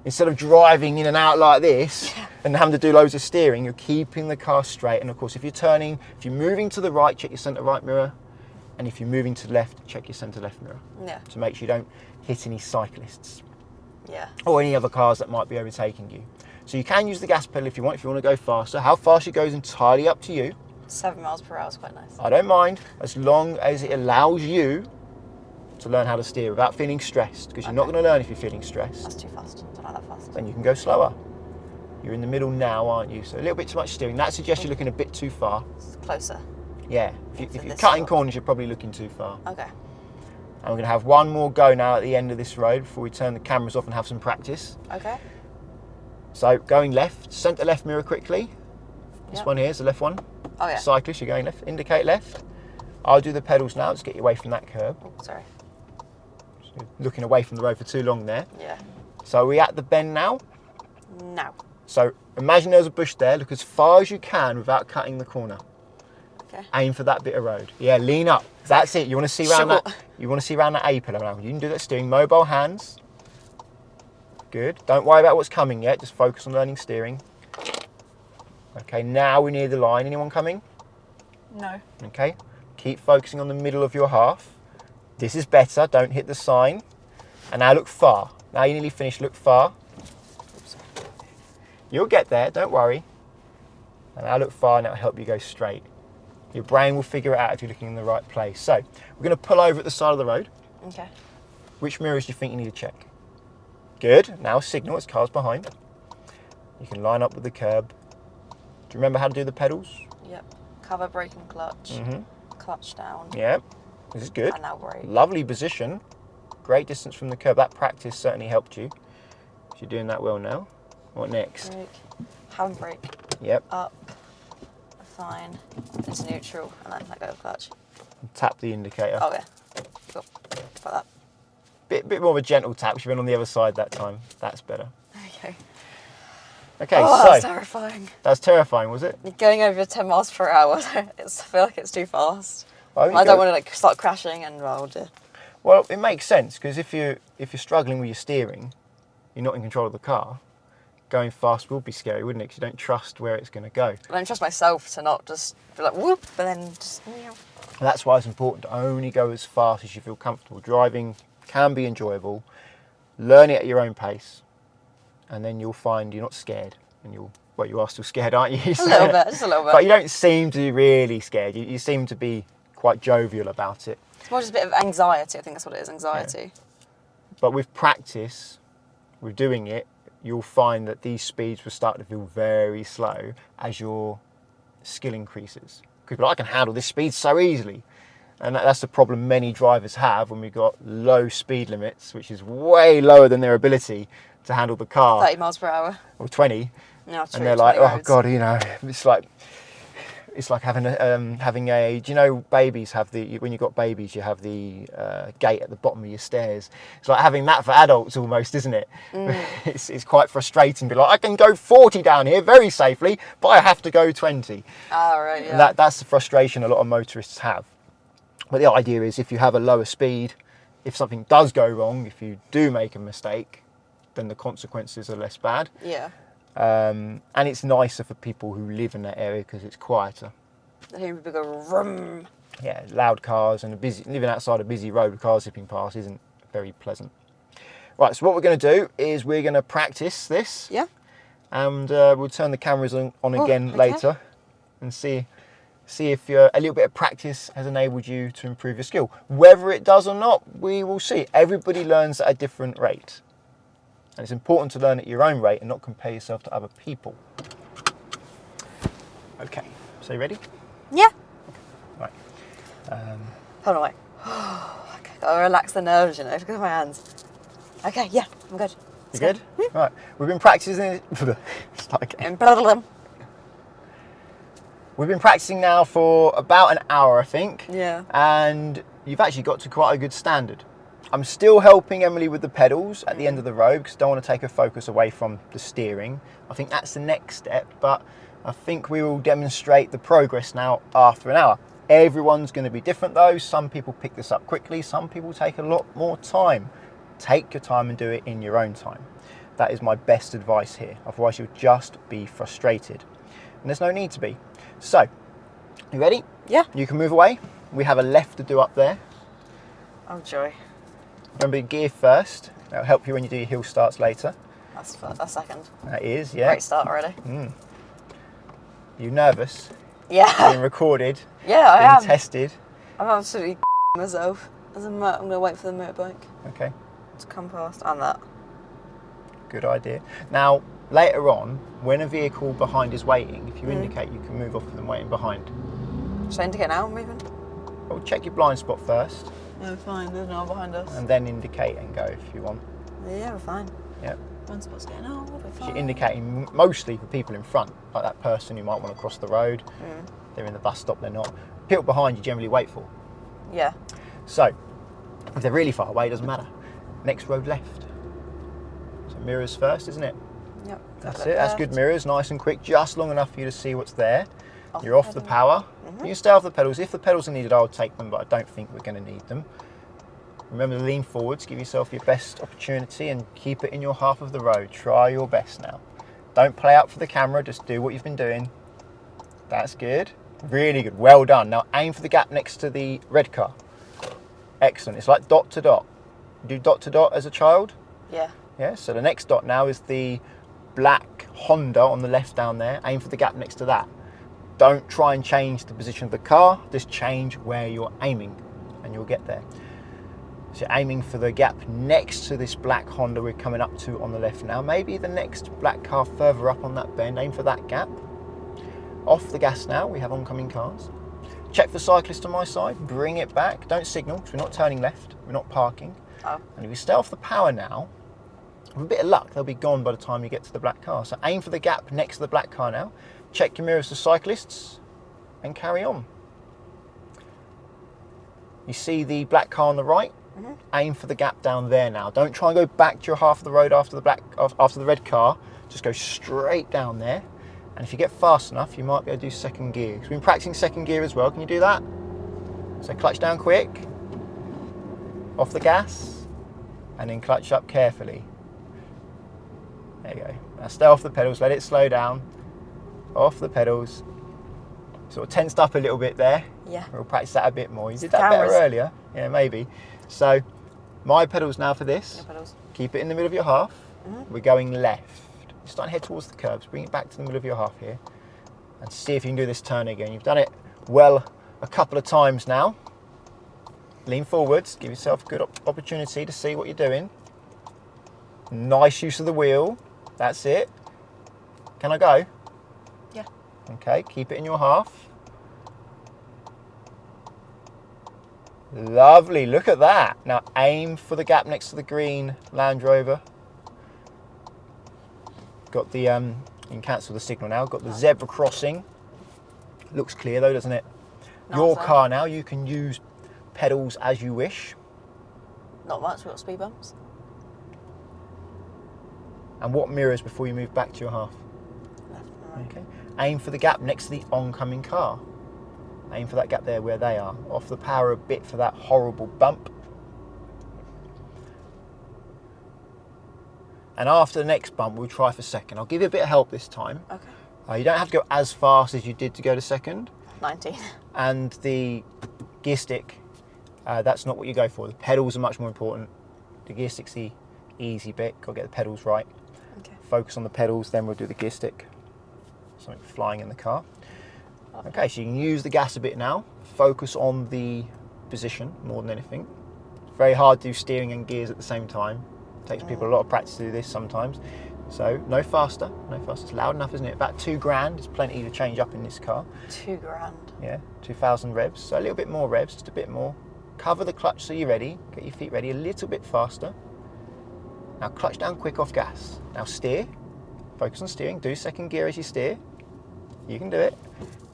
Instead of driving in and out like this and having to do loads of steering, you're keeping the car straight. And of course, if you're moving to the right, check your centre right mirror. And if you're moving to the left, check your centre left mirror. Yeah. To make sure you don't hit any cyclists. Yeah. Or any other cars that might be overtaking you. So you can use the gas pedal if you want to go faster. How fast you go is entirely up to you. 7 miles per hour is quite nice. I don't mind, as long as it allows you to learn how to steer without feeling stressed, because you're not going to learn if you're feeling stressed. That's too fast. I don't like that fast. Then you can go slower. You're in the middle now, aren't you? So a little bit too much steering. That suggests you're looking a bit too far. It's closer. Yeah, if you're cutting corners, you're probably looking too far. Okay. And we're going to have one more go now at the end of this road before we turn the cameras off and have some practice. Okay. So going left, centre left mirror quickly. This one here is the left one. Oh yeah. Cyclist, you're going left. Indicate left. I'll do the pedals now. Just get you away from that curb. Oh, sorry. So looking away from the road for too long there. Yeah. So are we at the bend now? No. So imagine there's a bush there. Look as far as you can without cutting the corner. Okay. Aim for that bit of road. Yeah, lean up. That's it. You want to see around Short. that. You want to see around that A pillar now. You can do that steering. Mobile hands. Good. Don't worry about what's coming yet. Just focus on learning steering. Okay. Now we're near the line. Anyone coming? No. Okay. Keep focusing on the middle of your half. This is better. Don't hit the sign. And now look far. Now you're nearly finished. Look far. Oops. You'll get there. Don't worry. And now look far, and that'll help you go straight. Your brain will figure it out if you're looking in the right place. So we're going to pull over at the side of the road. Okay. Which mirrors do you think you need to check? Good. Now signal. It's cars behind. You can line up with the curb. Do you remember how to do the pedals? Yep. Cover, brake and clutch. Mm-hmm. Clutch down. Yep. This is good. And now brake. Lovely position. Great distance from the curb. That practice certainly helped you. So you're doing that well now. What next? Brake. Hand brake. Yep. Up. Fine. It's neutral. And then let go of clutch. Tap the indicator. Oh yeah. Cool. Like that. Bit more of a gentle tap. You've been on the other side that time. That's better. Okay. Okay, Oh, so that's terrifying. that's terrifying, was it? You're going over 10 miles per hour. I feel like it's too fast. Why don't you I don't go- want to like start crashing and oh dear. Well, it makes sense because if you're struggling with your steering, you're not in control of the car. Going fast will be scary, wouldn't it? Because you don't trust where it's going to go. I don't trust myself to not just be like whoop, but then just. And that's why it's important to only go as fast as you feel comfortable. Driving can be enjoyable. Learn it at your own pace, and then you'll find you're not scared. And you are still scared, aren't you? A little bit, just a little bit. But you don't seem to be really scared. You seem to be quite jovial about it. It's more just a bit of anxiety. I think that's what it is, anxiety. But with practice, with doing it, you'll find that these speeds will start to feel very slow as your skill increases. Because I can handle this speed so easily. And that's the problem many drivers have when we've got low speed limits, which is way lower than their ability to handle the car. 30 miles per hour. Or 20. No, true, And they're like, 20 oh roads. God, it's like having a, do you know babies have when you've got babies, you have the gate at the bottom of your stairs. It's like having that for adults almost, isn't it? It's quite frustrating. Be like, I can go 40 down here very safely, but I have to go 20. Ah, right, yeah. And that's the frustration a lot of motorists have. But the idea is if you have a lower speed, if something does go wrong, if you do make a mistake, then the consequences are less bad. Yeah. And it's nicer for people who live in that area because it's quieter. The hearing people go rum. Yeah, loud cars and living outside a busy road with cars zipping past isn't very pleasant. Right, so what we're going to do is we're going to practice this. Yeah. And we'll turn the cameras on again okay. later and see if a little bit of practice has enabled you to improve your skill. Whether it does or not, we will see. Everybody learns at a different rate. And it's important to learn at your own rate and not compare yourself to other people. Okay, so you ready? Yeah. Right. Hold on, wait. Okay, gotta relax the nerves, you know. Look at my hands. Okay, yeah, I'm good. You good? Right, we've been practicing. Start again. And blah, blah, blah. We've been practicing now for about an hour, I think. Yeah. And you've actually got to quite a good standard. I'm still helping Emily with the pedals at the end of the road because I don't want to take her focus away from the steering. I think that's the next step, but I think we will demonstrate the progress now after an hour. Everyone's going to be different though. Some people pick this up quickly, some people take a lot more time. Take your time and do it in your own time. That is my best advice here. Otherwise you'll just be frustrated. And there's no need to be. So, you ready? Yeah. You can move away. We have a left to do up there. Oh, joy. Remember gear first. That'll help you when you do your hill starts later. That's second. That is, yeah. Great start already. You nervous? Yeah. Being recorded? Yeah, I Being am. tested? I'm absolutely myself. I'm going to wait for the motorbike Okay, to come past. And that. good idea. Now, later on, when a vehicle behind is waiting, if you indicate, you can move off with them waiting behind. Should I indicate now? I'm moving. Well, check your blind spot first, No, fine. There's no one behind us. and then indicate and go if you want. Yeah, we're fine. Yep. Blind spot's getting old. So you're indicating mostly for people in front, like that person who might want to cross the road. They're in the bus stop, they're not. People behind you generally wait for. Yeah. So, if they're really far away, it doesn't matter. Next road left. So mirrors first, isn't it? Yep. That's it, that's good mirrors, nice and quick, just long enough for you to see what's there. You're off the power. You can stay off the pedals. If the pedals are needed, I'll take them, but I don't think we're going to need them. Remember to lean forwards, give yourself your best opportunity and keep it in your half of the road. Try your best now. Don't play out for the camera, just do what you've been doing. That's good. Really good, well done. Now aim for the gap next to the red car. Excellent, it's like dot to dot. Do dot to dot as a child? Yeah. Yeah, so the next dot now is the black Honda on the left down there. Aim for the gap next to that. Don't try and change the position of the car, just change where you're aiming and you'll get there. So you're aiming for the gap next to this black Honda we're coming up to on the left now. Maybe the next black car further up on that bend, aim for that gap. Off the gas now, we have oncoming cars. Check for cyclists on my side, bring it back. Don't signal, because we're not turning left, we're not parking. Oh. And if you stay off the power now, with a bit of luck, they'll be gone by the time you get to the black car. So aim for the gap next to the black car now. Check your mirrors for cyclists and carry on. You see the black car on the right? Aim for the gap down there now. Don't try and go back to your half of the road after the red car. Just go straight down there. And if you get fast enough, you might be able to do second gear. Because we've been practicing second gear as well. Can you do that? So clutch down quick. Off the gas. And then clutch up carefully. There you go. Now stay off the pedals. Let it slow down. Off the pedals. Sort of tensed up a little bit there. Yeah. We'll practice that a bit more. You did that better earlier. Yeah, maybe. So, my pedals now for this. Your pedals. Keep it in the middle of your half. We're going left. You're starting to head towards the curbs. Bring it back to the middle of your half here. And see if you can do this turn again. You've done it well a couple of times now. Lean forwards. Give yourself a good opportunity to see what you're doing. Nice use of the wheel. That's it. Can I go? Yeah. Okay, keep it in your half. Lovely, look at that. Now aim for the gap next to the green Land Rover. Got the, you can cancel the signal now. Got the zebra crossing. Looks clear though, doesn't it? Your car now, you can use pedals as you wish. Not much, we've got speed bumps. And what mirrors before you move back to your half? Left and right. Okay. Aim for the gap next to the oncoming car. Aim for that gap there where they are. Off the power a bit for that horrible bump. And after the next bump, we'll try for second. I'll give you a bit of help this time. Okay. You don't have to go as fast as you did to go to second. 19. And the gear stick, that's not what you go for. The pedals are much more important. The gear stick's the easy bit. Got to get the pedals right. Okay. Focus on the pedals, then we'll do the gear stick. Something flying in the car. Okay, so you can use the gas a bit now. Focus on the position more than anything. It's very hard to do steering and gears at the same time. It takes people a lot of practice to do this sometimes. So no faster, no faster. It's loud enough, isn't it? About 2 grand is plenty to change up in this car. 2 grand. Yeah, 2,000 revs. So a little bit more revs, just a bit more. Cover the clutch so you're ready. Get your feet ready a little bit faster. Now clutch down quick off gas. Now steer. Focus on steering. Do second gear as you steer. You can do it.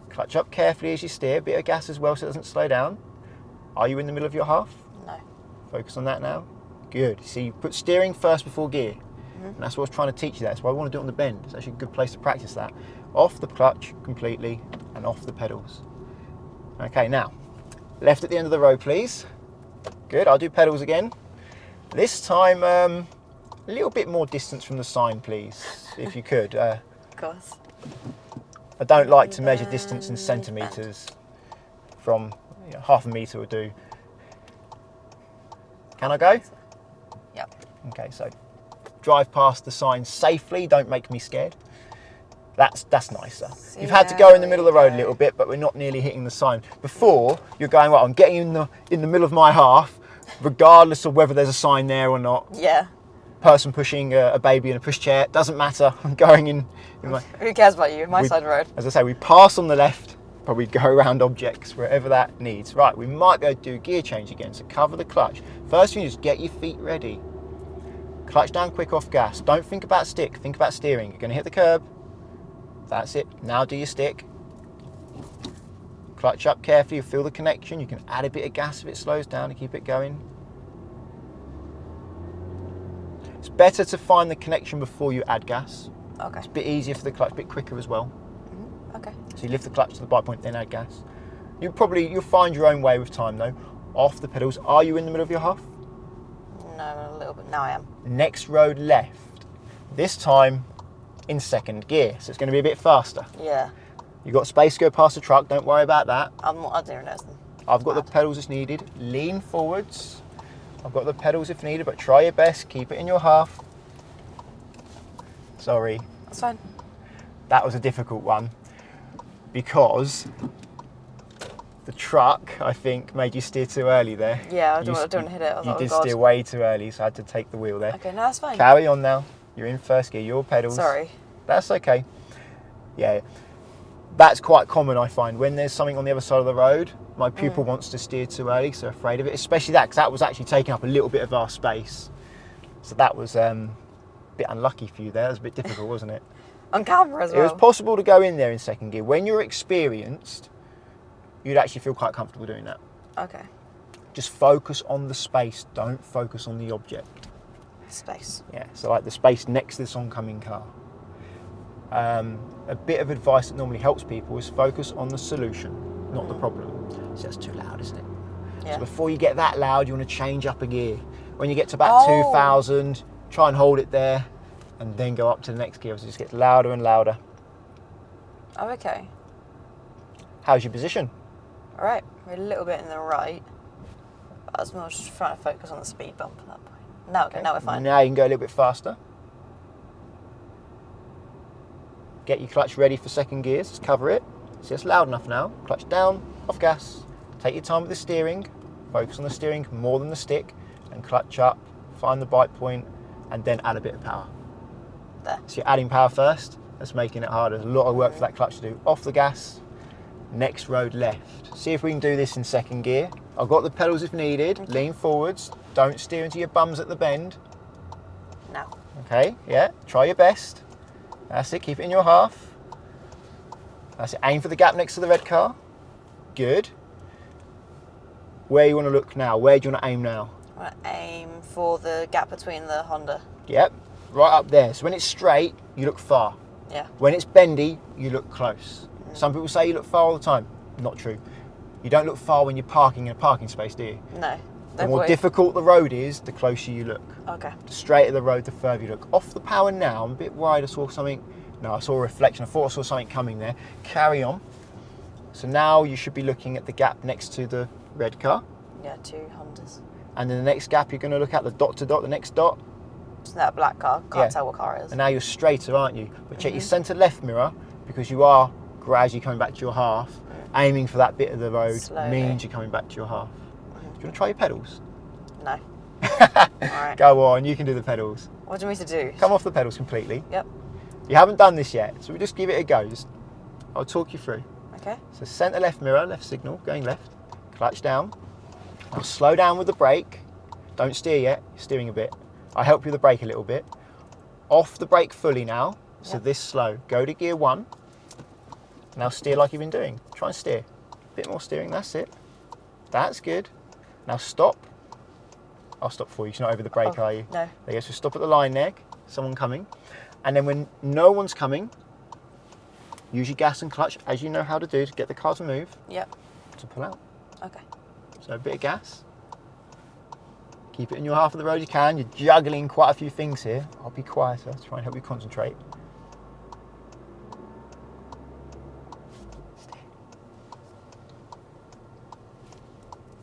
Clutch up carefully as you steer. A bit of gas as well so it doesn't slow down. Are you in the middle of your half? No. Focus on that now. Good. So you put steering first before gear. And that's what I was trying to teach you. That's why I want to do it on the bend. It's actually a good place to practice that. Off the clutch completely and off the pedals. Okay, now, left at the end of the road, please. Good, I'll do pedals again. This time, a little bit more distance from the sign, please, if you could. Of course. I don't like to measure distance in centimetres. From half a metre will do. Can I go? Yep. Okay, so drive past the sign safely. Don't make me scared. That's nicer. You've had to go in the middle of the road a little bit, but we're not nearly hitting the sign. Before, you're going, well, I'm getting in the middle of my half, regardless of whether there's a sign there or not. Yeah. Person pushing a baby in a pushchair, doesn't matter. I'm going in my... Who cares about you? My side of the road. As I say, we pass on the left, but we go around objects wherever that needs. Right, we might go do gear change again, so cover the clutch. First thing is get your feet ready. Clutch down quick off gas. Don't think about stick, think about steering. You're going to hit the curb. That's it. Now do your stick. Clutch up carefully, you feel the connection. You can add a bit of gas if it slows down to keep it going. It's better to find the connection before you add gas. Okay. It's a bit easier for the clutch, a bit quicker as well. Okay. So you lift the clutch to the bite point, then add gas. You'll find your own way with time though. Off the pedals. Are you in the middle of your half? No, a little bit. Now I am. Next road left. This time in second gear, so it's going to be a bit faster. Yeah. You've got space to go past the truck, don't worry about that. I don't even know them. I've got the pedals as needed. Lean forwards. I've got the pedals if needed, but try your best. Keep it in your half. Sorry. That's fine. That was a difficult one because the truck, I think, made you steer too early there. Yeah, I don't want to hit it. I was You like, did oh, God. steer way too early, so I had to take the wheel there. Okay, no, that's fine. Carry on now. You're in first gear, your pedals. Sorry. That's okay. Yeah, that's quite common, I find. When there's something on the other side of the road, my pupil wants to steer too early, so afraid of it, especially that, because that was actually taking up a little bit of our space. So that was a bit unlucky for you there. It was a bit difficult, wasn't it? On camera as well. It was possible to go in there in second gear. When you're experienced, you'd actually feel quite comfortable doing that. Okay. Just focus on the space, don't focus on the object. Space. Yeah, so like the space next to this oncoming car. A bit of advice that normally helps people is focus on the solution, not the problem. So that's too loud, isn't it? Yeah. So before you get that loud, you want to change up a gear. When you get to about 2,000, try and hold it there and then go up to the next gear. So it just gets louder and louder. Oh, okay. How's your position? All right. We're a little bit in the right. But I was more just trying to focus on the speed bump at that point. Now, okay, now we're fine. Now you can go a little bit faster. Get your clutch ready for second gears, just cover it. See, it's loud enough now. Clutch down, off gas. Take your time with the steering. Focus on the steering more than the stick. And clutch up, find the bite point, and then add a bit of power. There. So you're adding power first. That's making it harder. There's a lot of work for that clutch to do. Off the gas, next road left. See if we can do this in second gear. I've got the pedals if needed. Okay. Lean forwards. Don't steer into your bums at the bend. Now. Okay, yeah, try your best. That's it, keep it in your half. That's it, aim for the gap next to the red car. Good. Where you want to look now? Where do you want to aim now? I want to aim for the gap between the Honda. Yep, right up there. So when it's straight, you look far. Yeah. When it's bendy, you look close. Some people say you look far all the time. Not true. You don't look far when you're parking in a parking space, do you? No. The more difficult the road is, the closer you look. Okay. The straighter the road, the further you look. Off the power now, I'm a bit worried. I saw something. No, I saw a reflection. I thought I saw something coming there. Carry on. So now you should be looking at the gap next to the red car. Yeah, 2 Hondas. And then the next gap, you're going to look at the dot to dot, the next dot. It's that black car. Can't tell what car it is. And now you're straighter, aren't you? But check your centre left mirror, because you are gradually coming back to your half. Aiming for that bit of the road means you're coming back to your half. Do you want to try your pedals? No. Alright. Go on, you can do the pedals. What do you want me to do? Come off the pedals completely. Yep. You haven't done this yet, so we'll just give it a go. I'll talk you through. Okay. So centre left mirror, left signal, going left. Clutch down. I'll slow down with the brake. Don't steer yet, you're steering a bit. I'll help you with the brake a little bit. Off the brake fully now, so this slow. Go to gear 1. Now steer like you've been doing. Try and steer. A bit more steering, that's it. That's good. Now stop. I'll stop for you, you're not over the brake, are you? No. There you go, so stop at the line there, someone coming. And then when no one's coming, use your gas and clutch, as you know how to do, to get the car to move, Yep. to pull out. Okay. So a bit of gas. Keep it in your half of the road you can. You're juggling quite a few things here. I'll be quieter to try and help you concentrate.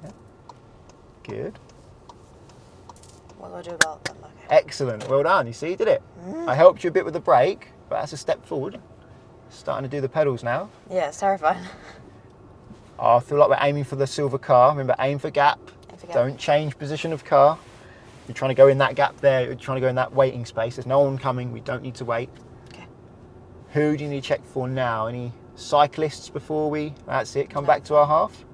Yeah. Good. What do I do about them? Okay. Excellent. Well done. You see, you did it. I helped you a bit with the brake, but that's a step forward. Starting to do the pedals now. Yeah, it's terrifying. I feel like we're aiming for the silver car. Remember, aim for gap. Don't change position of car. You're trying to go in that gap there. You're trying to go in that waiting space. There's no one coming. We don't need to wait. Okay. Who do you need to check for now? Any cyclists before we... That's it. Come back to our half.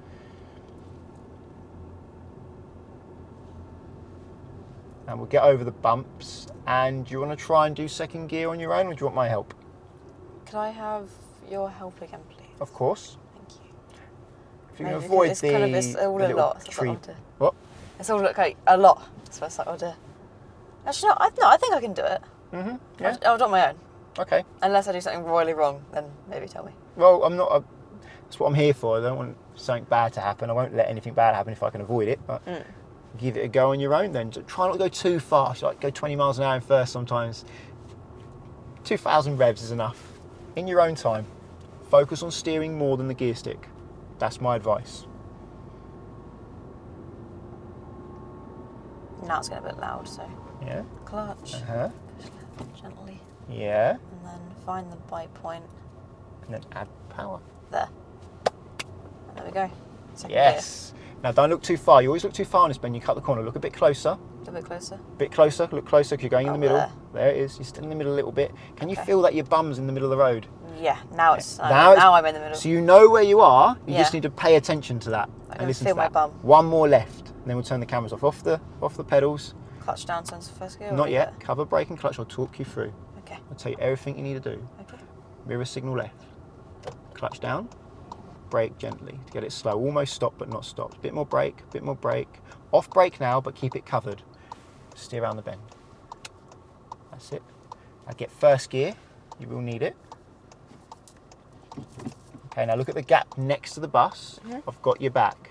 and we'll get over the bumps. And do you want to try and do second gear on your own, or do you want my help? Could I have your help again, please? Of course. Thank you. If you can Maybe avoid it's the, kind of, it's all the a little lot. So tree. it's like, What? it's all look like a lot. So it's like, oh dear. Actually, no, I think I can do it. Yeah. I'll do it on my own. Okay. Unless I do something royally wrong, then maybe tell me. Well, I'm not. That's what I'm here for. I don't want something bad to happen. I won't let anything bad happen if I can avoid it. But give it a go on your own then. Try not to go too fast. Like go 20 miles an hour in first sometimes. 2,000 revs is enough. In your own time. Focus on steering more than the gear stick. That's my advice. Now it's getting a bit loud, so. Yeah. Clutch. Uh-huh. Gently. Yeah. And then find the bite point. And then add power. There. And there we go. Second Yes. Now don't look too far. You always look too far on this bend. You cut the corner. Look a bit closer. gear. A bit closer. Bit closer. Look closer because you're going in the middle. There. There it is. You're still in the middle a little bit. Can you Okay. feel that your bum's in the middle of the road? Yeah, now it's Now I'm in the middle. So you know where you are. You just Yeah. need to pay attention to that I and can listen feel to my that. bum. One more left, and then we'll turn the cameras off the pedals. Clutch down turns to first gear. or Not yet. leave Cover, brake, and clutch. I'll talk you through. it? Okay. I'll tell you everything you need to do. Okay. Mirror signal left. Clutch down. Brake gently to get it slow. Almost stop, but not stopped. Bit more brake. Bit more brake. Off brake now, but keep it covered. Steer around the bend. That's it. Now get first gear. You will need it. Okay, now look at the gap next to the bus. I've got your back.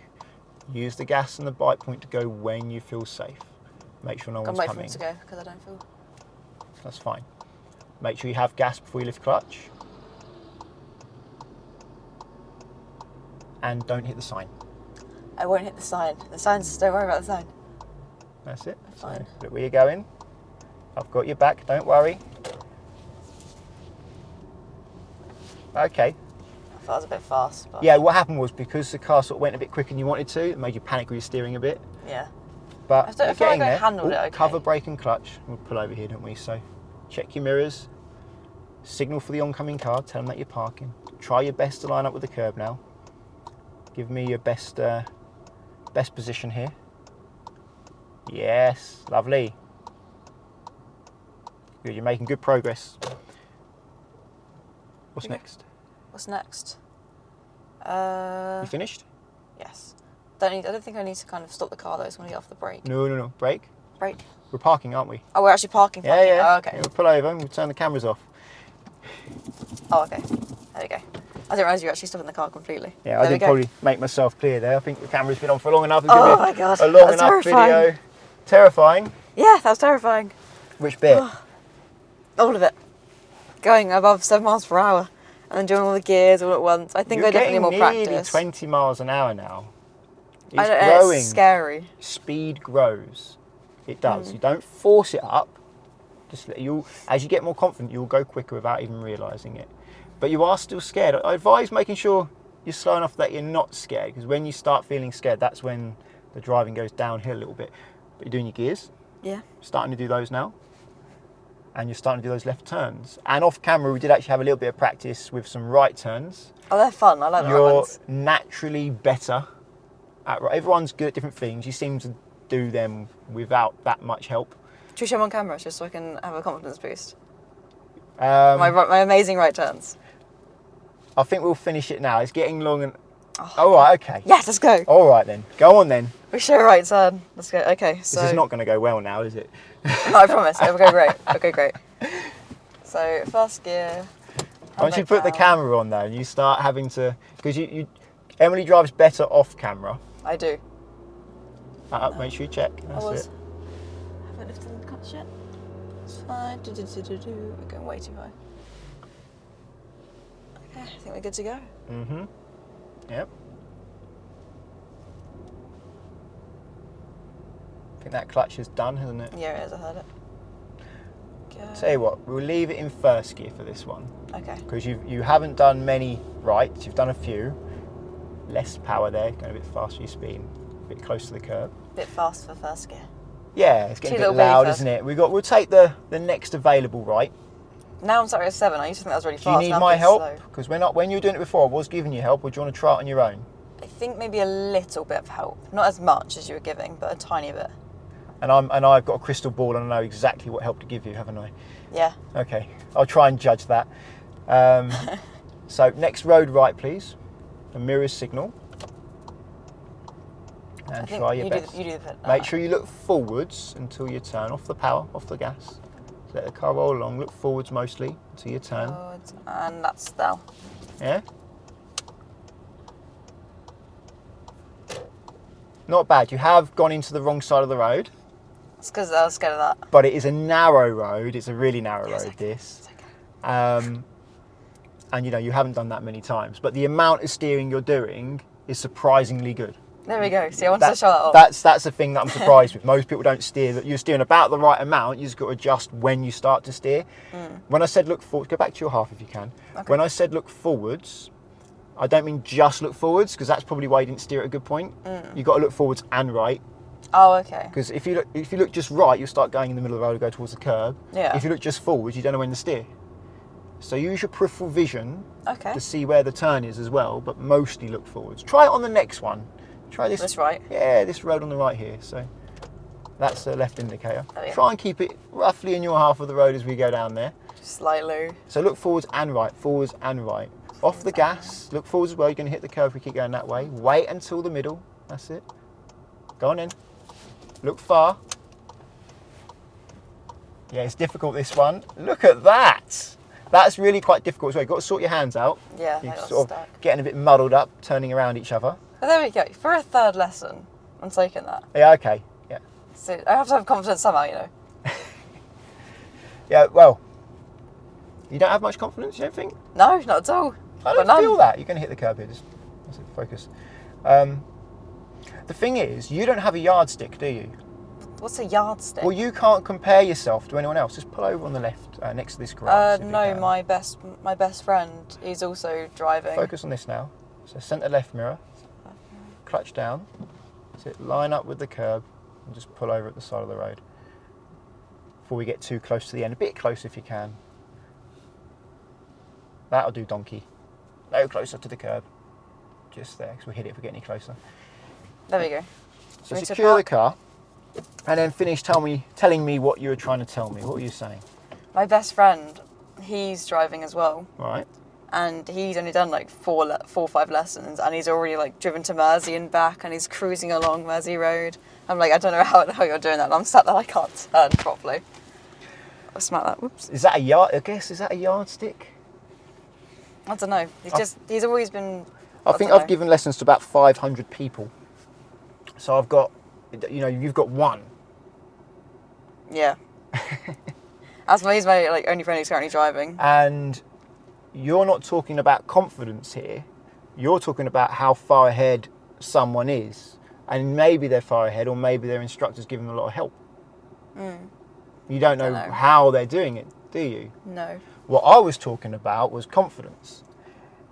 Use the gas and the bite point to go when you feel safe. Make sure no Got one's to wait for coming. him to go because I don't feel. That's fine. Make sure you have gas before you lift clutch. And don't hit the sign. I won't hit the sign. The sign's. Don't worry about the sign. That's it. Fine. So look where you're going. I've got your back, don't worry. Okay. I thought I was a bit fast. But Yeah, what happened was because the car sort of went a bit quicker than you wanted to, it made you panic with your steering a bit. Yeah. But I feel you're like getting I there. handled it okay. Cover, brake and clutch. We'll pull over here, don't we? So check your mirrors. Signal for the oncoming car. Tell them that you're parking. Try your best to line up with the curb now. Give me your best position here. Yes, lovely. Good, you're making good progress. What's Okay. next? What's next? You finished? Yes. I don't think I need to kind of stop the car though. It's when I get off the brake. No. Brake. Brake. We're parking, aren't we? Oh, we're actually parking. Yeah. Oh, okay. Yeah, we'll pull over and we'll turn the cameras off. Oh, okay. There we go. I didn't realise you were actually stopping the car completely. Yeah, There I we didn't go. probably make myself clear there. I think the camera's been on for long enough. It's Oh gonna be my God, a long that's enough terrifying. video. Terrifying. Yeah, that was terrifying. Which bit? All of it. Going above 7 miles per hour and then doing all the gears all at once. I think You're I definitely getting more nearly practice. 20 miles an hour now. It's I don't know, growing. it's scary. Speed grows. It does. Mm. You don't force it up. Just as you get more confident, you'll go quicker without even realising it. But you are still scared. I advise making sure you're slow enough that you're not scared, because when you start feeling scared, that's when the driving goes downhill a little bit. But you're doing your gears. Yeah. Starting to do those now. And you're starting to do those left turns. And off camera, we did actually have a little bit of practice with some right turns. Oh, they're fun. I like the right You're ones. naturally better at right. Everyone's good at different things. You seem to do them without that much help. Should we show them on camera just so I can have a confidence boost? Um, My amazing right turns. I think we'll finish it now. It's getting long and... Oh. All right, okay. Yes, let's go. All right then. Go on then. We show a right turn. Let's go. Okay, so. This is not going to go well now, is it? No, I promise. It'll go great. It'll go great. So, first gear. Once you put the camera on though, and you start having to... Because Emily drives better off camera. I do. Make sure you check. That's it. Haven't lifted the clutch yet. It's fine. We're going way too high. Okay, I think we're good to go. Mm-hmm. Yep. I think that clutch is done, hasn't it? Yeah, it is. I heard it. Go. Tell you what, we'll leave it in first gear for this one. Okay. Because you haven't done many rights, you've done a few. Less power there, going a bit fast for your speed, a bit close to the curb. Bit fast for first gear. Yeah, it's getting Two a bit little baby loud, first. isn't it? We'll take the next available right. Now I'm starting at 7. I used to think that was really Do fast. you need now my it's help? slow. Because when you were doing it before, I was giving you help, or do you want to try it on your own? I think maybe a little bit of help. Not as much as you were giving, but a tiny bit. And I've got a crystal ball and I know exactly what help to give you, haven't I? Yeah. Okay, I'll try and judge that. So next road right, please. A mirror signal. And try your best. You do the Make sure you look forwards until you turn. Off the power, off the gas. Let the car roll along. Look forwards mostly until you turn. Forwards, and that's now. Yeah? Not bad. You have gone into the wrong side of the road. It's because I was scared of that. But it is a narrow road. It's a really narrow road, okay. this. It's okay. And you know, you haven't done that many times. But the amount of steering you're doing is surprisingly good. There we go. See, I wanted to show that off. That's the thing that I'm surprised with. Most people don't steer. That you're steering about the right amount. You just got to adjust when you start to steer. When I said look forward, go back to your half if you can. Okay. When I said look forwards, I don't mean just look forwards, because that's probably why you didn't steer at a good point. You've got to look forwards and right. Oh, okay. Because if you look just right, you'll start going in the middle of the road and go towards the curb. Yeah. If you look just forwards, you don't know when to steer. So use your peripheral vision to see where the turn is as well, but mostly look forwards. Try it on the next one. Try this. This right? Yeah, this road on the right here. So that's the left indicator. Oh, yeah. Try and keep it roughly in your half of the road as we go down there. Just slightly. So look forwards and right, forwards and right. Off the gas, look forwards as well. You're going to hit the curve if we keep going that way. Wait until the middle. That's it. Go on in. Look far. Yeah, it's difficult, this one. Look at that. That's really quite difficult as well. You've got to sort your hands out. Yeah, You're they got sort of stuck. getting a bit muddled up, turning around each other. But there we go. For a third lesson, I'm taking that. Yeah, okay. Yeah. So I have to have confidence somehow, you know. Yeah, well, you don't have much confidence, you don't think? No, not at all. I don't feel that. You're going to hit the curb here. Just focus. The thing is, you don't have a yardstick, do you? What's a yardstick? Well, you can't compare yourself to anyone else. Just pull over on the left, next to this grass. if you no, can. my best friend is also driving. Focus on this now. So centre left mirror. Clutch down. So line up with the curb and just pull over at the side of the road. Before we get too close to the end. A bit closer if you can. That'll do, donkey. No closer to the curb. Just there, because we'll hit it if we get any closer. There we go. So Ready to secure the park? car, and then finish telling me what you were trying to tell me. What were you saying? My best friend, he's driving as well, Right. and he's only done like four or five lessons, and he's already like driven to Mersey and back, and he's cruising along Mersey Road. I'm like, I don't know how the hell you're doing that, and I'm sat there, I can't turn properly. I'll smack that. Whoops. Is that a yard? I guess is that a yardstick? I don't know. He's always been. I think don't I've know. given lessons to about 500 people. So I've got, you've got one. Yeah. He's my like only friend who's currently driving. And you're not talking about confidence here. You're talking about how far ahead someone is. And maybe they're far ahead, or maybe their instructor's giving them a lot of help. You don't know how they're doing it, do you? No. What I was talking about was confidence.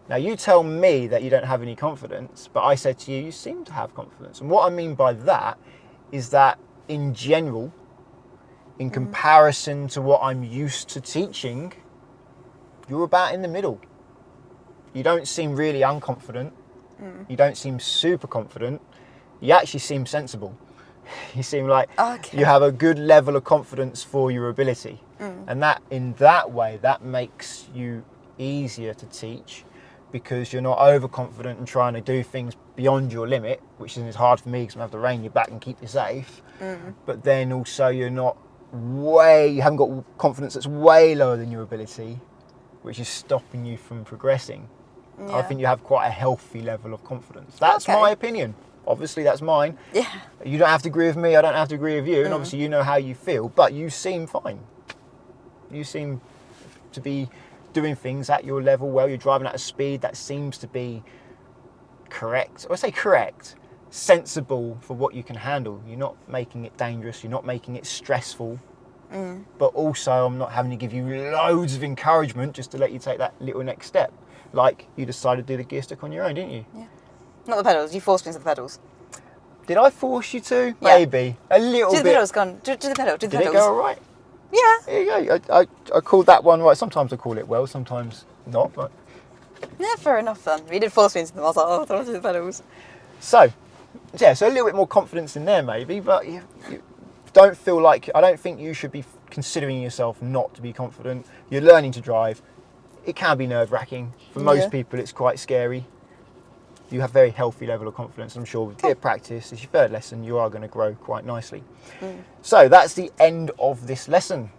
Now you tell me that you don't have any confidence, but I said to you, you seem to have confidence. And what I mean by that is that in general, in comparison to what I'm used to teaching, you're about in the middle. You don't seem really unconfident. You don't seem super confident. You actually seem sensible. You seem like you have a good level of confidence for your ability. And that, in that way, that makes you easier to teach, because you're not overconfident and trying to do things beyond your limit, which is hard for me because I have to rein you back and keep you safe. But then also you haven't got confidence that's way lower than your ability, which is stopping you from progressing. I think you have quite a healthy level of confidence. That's my opinion. Obviously, that's mine. Yeah. You don't have to agree with me, I don't have to agree with you, and obviously you know how you feel, but you seem fine. You seem to be doing things at your level well. You're driving at a speed that seems to be correct. Or I say correct, sensible for what you can handle. You're not making it dangerous, you're not making it stressful. But also I'm not having to give you loads of encouragement just to let you take that little next step. Like you decided to do the gear stick on your own, didn't you? Yeah. Not the pedals, you forced me to the pedals. Did I force you to? Yeah. Maybe. A little bit. Do the pedals, go on. Do the pedal, do the Did pedals. it go all right? Yeah. There you go. I called that one right. Sometimes I call it well, sometimes not. But Yeah, fair enough then. You did force me into them, I was like, oh, I don't want to do the pedals. So, yeah, so a little bit more confidence in there maybe, but you don't feel like, I don't think you should be considering yourself not to be confident. You're learning to drive. It can be nerve-wracking. For most people, it's quite scary. You have a very healthy level of confidence. I'm sure with practice, it's your third lesson, you are going to grow quite nicely. So that's the end of this lesson.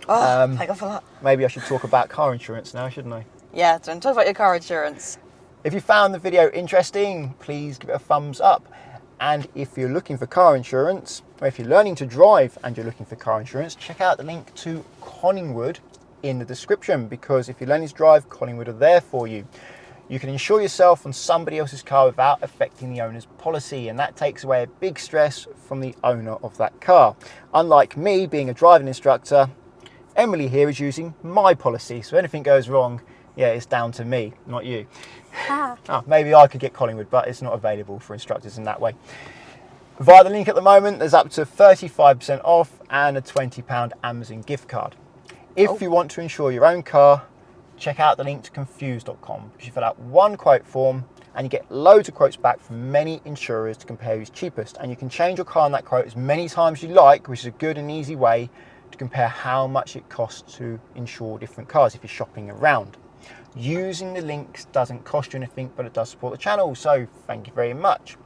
Thank God for that. Maybe I should talk about car insurance now, shouldn't I? Yeah, don't talk about your car insurance. If you found the video interesting, please give it a thumbs up. And if you're looking for car insurance, or if you're learning to drive and you're looking for car insurance, check out the link to Collingwood in the description, because if you're learning to drive, Collingwood are there for you. You can insure yourself on somebody else's car without affecting the owner's policy, and that takes away a big stress from the owner of that car. Unlike me being a driving instructor, Emily here is using my policy, so if anything goes wrong, yeah, it's down to me, not you. Maybe I could get Collingwood, but it's not available for instructors in that way. Via the link at the moment, there's up to 35% off and a £20 Amazon gift card. If you want to insure your own car, check out the link to confused.com. You fill out one quote form and you get loads of quotes back from many insurers to compare who's cheapest. And you can change your car on that quote as many times as you like, which is a good and easy way to compare how much it costs to insure different cars if you're shopping around. Using the links doesn't cost you anything, but it does support the channel, so thank you very much.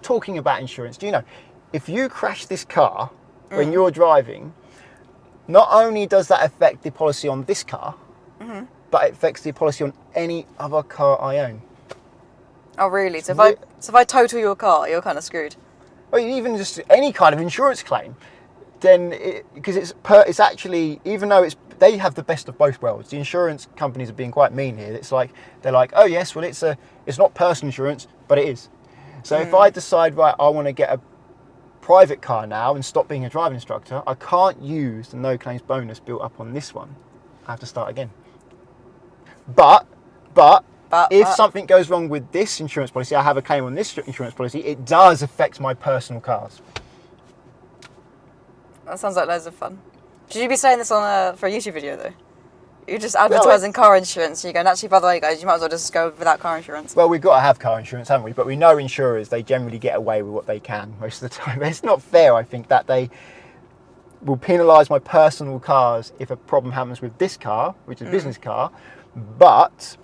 Talking about insurance, do you know, if you crash this car when you're driving, not only does that affect the policy on this car, but it affects the policy on any other car I own. Oh, really? So if I total your car, you're kind of screwed. Well, even just any kind of insurance claim, then because it's actually, even though they have the best of both worlds. The insurance companies are being quite mean here. It's like they're like, oh yes, well it's not personal insurance, but it is. So if I decide, right, I want to get a private car now and stop being a driving instructor, I can't use the no claims bonus built up on this one. I have to start again. But if something goes wrong with this insurance policy, I have a claim on this insurance policy, it does affect my personal cars. That sounds like loads of fun. Should you be saying this for a YouTube video though? You're just advertising car insurance. You're going, actually, by the way, guys, you might as well just go without car insurance. Well, we've got to have car insurance, haven't we? But we know insurers, they generally get away with what they can most of the time. It's not fair, I think, that they will penalise my personal cars if a problem happens with this car, which is a business car, but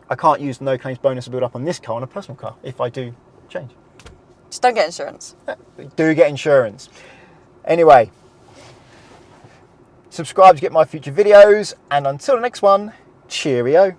I can't use the no claims bonus to build up on this car on a personal car if I do change. Just don't get insurance. Do get insurance. Anyway, subscribe to get my future videos, and until the next one, cheerio.